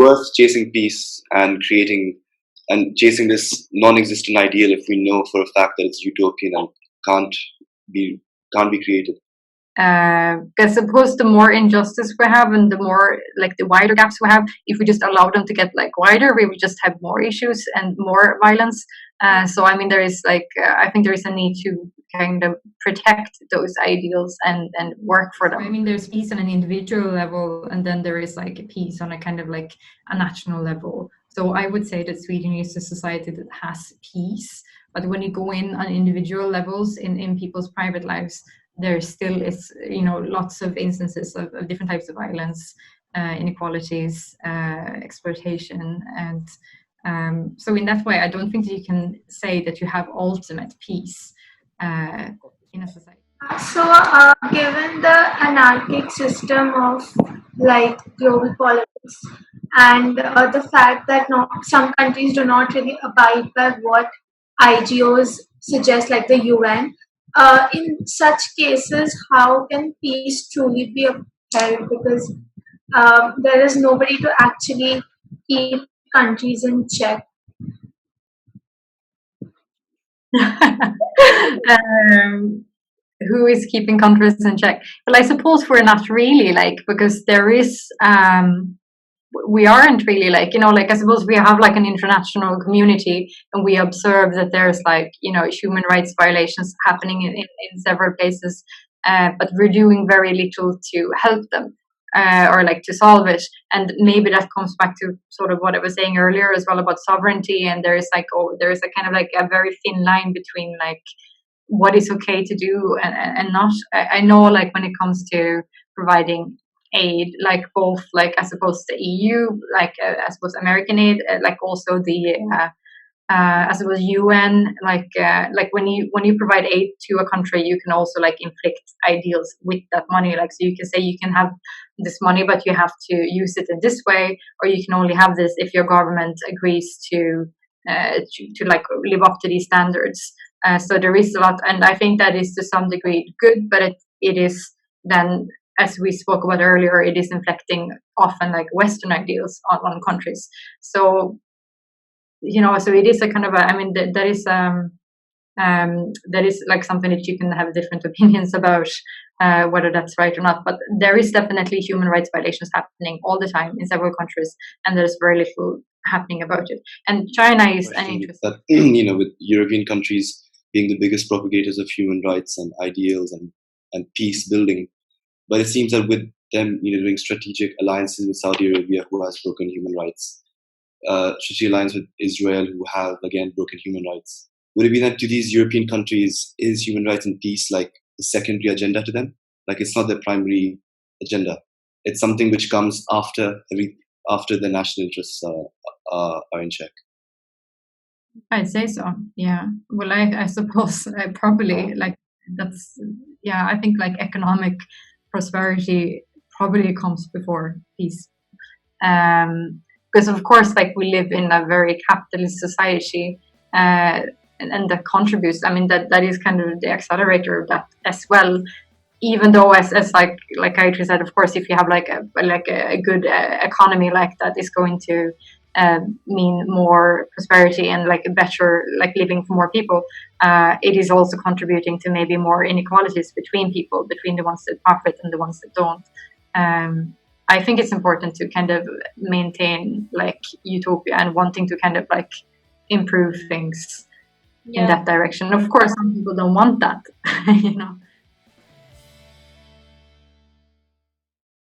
worth chasing peace and chasing this non-existent ideal if we know for a fact that it's utopian and can't be created? Because suppose the more injustice we have and the more like the wider gaps we have, if we just allow them to get like wider, we would just have more issues and more violence. So I mean, there is I think there is a need to kind of protect those ideals and work for them. I mean, there's peace on an individual level, and then there is like peace on a kind of like a national level. So I would say that Sweden is a society that has peace, but when you go in on individual levels in people's private lives, there still is, lots of instances of different types of violence, inequalities, exploitation, and so in that way, I don't think that you can say that you have ultimate peace in a society. So, given the anarchic system of like global politics and the fact that some countries do not really abide by what IGOs suggest, like the UN, in such cases, how can peace truly be upheld? Because there is nobody to actually keep countries in check. Who is keeping countries in check? Well, I suppose we're not really, because there is we aren't really I suppose we have like an international community and we observe that there's human rights violations happening in several places, but we're doing very little to help them or to solve it. And maybe that comes back to sort of what I was saying earlier as well about sovereignty, and there is there's a kind of a very thin line between what is okay to do and not. I know when it comes to providing aid, both I suppose the EU, I suppose American aid, also the I suppose UN, when you provide aid to a country, you can also inflict ideals with that money. So you can say you can have this money, but you have to use it in this way, or you can only have this if your government agrees to live up to these standards. So there is a lot, and I think that is to some degree good, but it is then, as we spoke about earlier, it is inflecting often Western ideals on countries. So so it is a kind of that is something that you can have different opinions about whether that's right or not. But there is definitely human rights violations happening all the time in several countries, and there's very little happening about it. And China is an interesting that, with European countries being the biggest propagators of human rights and ideals and peace building, but it seems that with them, doing strategic alliances with Saudi Arabia, who has broken human rights, strategic alliance with Israel, who have again broken human rights. Would it be that to these European countries is human rights and peace the secondary agenda to them? It's not their primary agenda. It's something which comes after the national interests are in check. I'd say so. Yeah. Well, I suppose probably that's, yeah, I think economic prosperity probably comes before peace. Because of course, we live in a very capitalist society, and that contributes. I mean, that is kind of the accelerator of that as well. Even though, as Gayatri said, of course, if you have a good economy that is going to mean more prosperity and a better living for more people. It is also contributing to maybe more inequalities between people, between the ones that profit and the ones that don't. I think it's important to kind of maintain utopia and wanting to kind of improve things in that direction. Of course, some people don't want that,